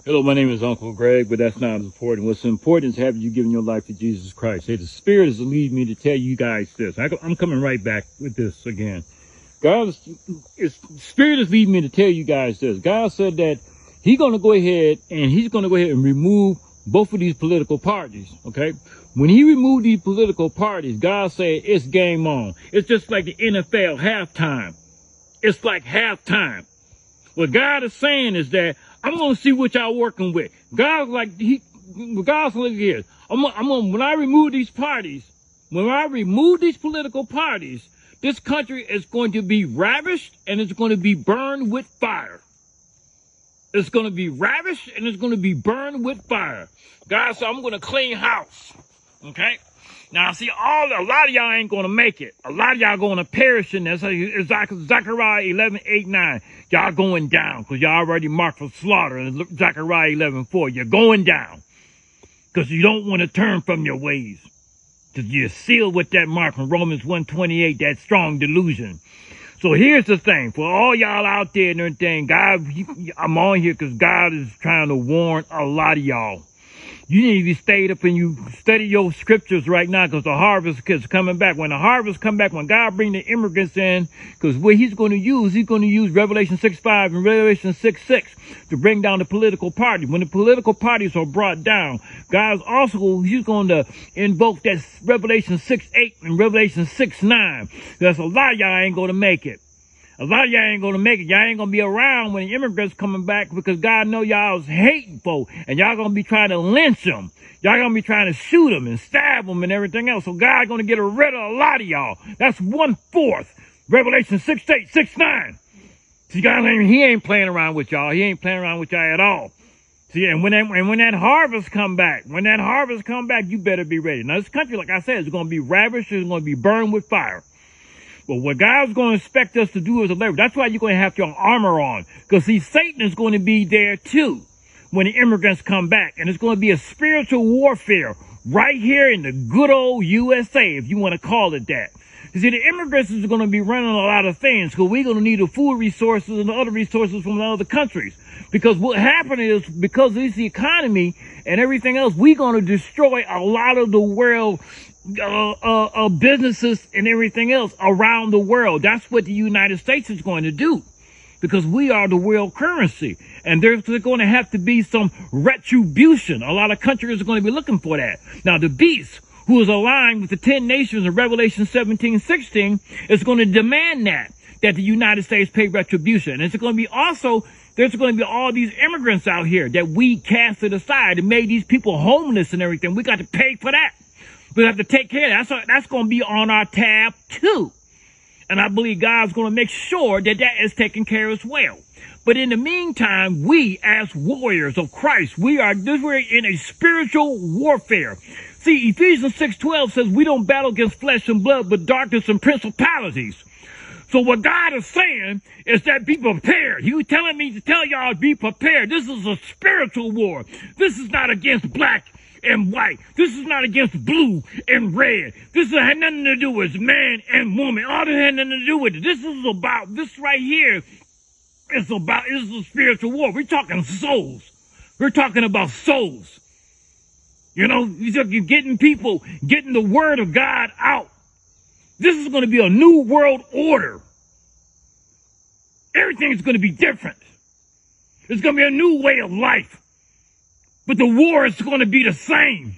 Hello, my name is Uncle Greg, but that's not important. What's important is having you given your life to Jesus Christ. Hey, the Spirit is leading me to tell you guys this. I'm coming right back with this again. Spirit is leading me to tell you guys this. God said that He's going to go ahead and remove both of these political parties. Okay, when He removed these political parties, God said it's game on. It's just like the NFL halftime. It's like halftime. What God is saying is that I'm going to see what y'all working with. God's like here. When I remove these parties, when I remove these political parties, this country is going to be ravished and it's going to be burned with fire. It's going to be ravished and it's going to be burned with fire. God said, I'm going to clean house. Okay? Now, see, a lot of y'all ain't going to make it. A lot of y'all going to perish in this. Zechariah 11:8-9. Y'all going down because y'all already marked for slaughter. In Zechariah 11:4, you're going down because you don't want to turn from your ways. Because you're sealed with that mark from Romans 1:28, that strong delusion. So here's the thing. For all y'all out there and everything, God, I'm on here because God is trying to warn a lot of y'all. You need to be stayed up and you study your scriptures right now because the harvest is coming back. When the harvest come back, when God bring the immigrants in, because what He's going to use Revelation 6:5 and Revelation 6:6 to bring down the political party. When the political parties are brought down, He's going to invoke that Revelation 6:8 and Revelation 6:9. Because a lot of y'all ain't going to make it. A lot of y'all ain't going to make it. Y'all ain't going to be around when the immigrants coming back because God know y'all is hateful and y'all going to be trying to lynch them. Y'all going to be trying to shoot them and stab them and everything else. So God going to get rid of a lot of y'all. That's 1/4. Revelation 6:8, 6:9. See, God, He ain't playing around with y'all. He ain't playing around with y'all at all. See, and when that harvest come back, you better be ready. Now, this country, like I said, is going to be ravished. It's going to be burned with fire. But what God's going to expect us to do is a labor. That's why you're going to have your armor on. Because, see, Satan is going to be there, too, when the immigrants come back. And it's going to be a spiritual warfare right here in the good old USA, if you want to call it that. You see, the immigrants is going to be running a lot of things because we're going to need the food resources and the other resources from the other countries. Because what happened is, because it's the economy and everything else, we're going to destroy a lot of the world businesses and everything else around the world. That's what the United States is going to do because we are the world currency and there's going to have to be some retribution. A lot of countries are going to be looking for that. Now, the beast, who is aligned with the 10 nations in Revelation 17:16, is going to demand that the United States pay retribution. And it's going to be also, there's going to be all these immigrants out here that we casted aside and made these people homeless and everything. We got to pay for that. We have to take care of that. That's going to be on our tab too. And I believe God's going to make sure that is taken care of as well. But in the meantime, we as warriors of Christ, we're in a spiritual warfare. See, Ephesians 6:12 says we don't battle against flesh and blood, but darkness and principalities. So what God is saying is that be prepared. He was telling me to tell y'all be prepared. This is a spiritual war. This is not against black and white. This is not against blue and red. This has nothing to do with man and woman. All this has nothing to do with it. This right here is a spiritual war. We're talking souls. We're talking about souls. You know, you're getting the word of God out. This is going to be a new world order. Everything's going to be different. It's going to be a new way of life. But the war is going to be the same.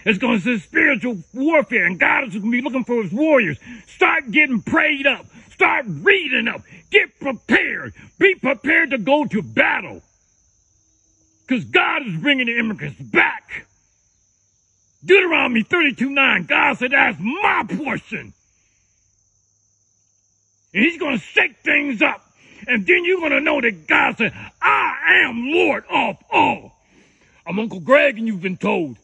It's going to be spiritual warfare, and God is going to be looking for His warriors. Start getting prayed up. Start reading up. Get prepared. Be prepared to go to battle. Because God is bringing the immigrants back. Deuteronomy 32:9, God said, that's my portion. And He's going to shake things up. And then you're going to know that God said, I am Lord of all. I'm Uncle Greg, and you've been told.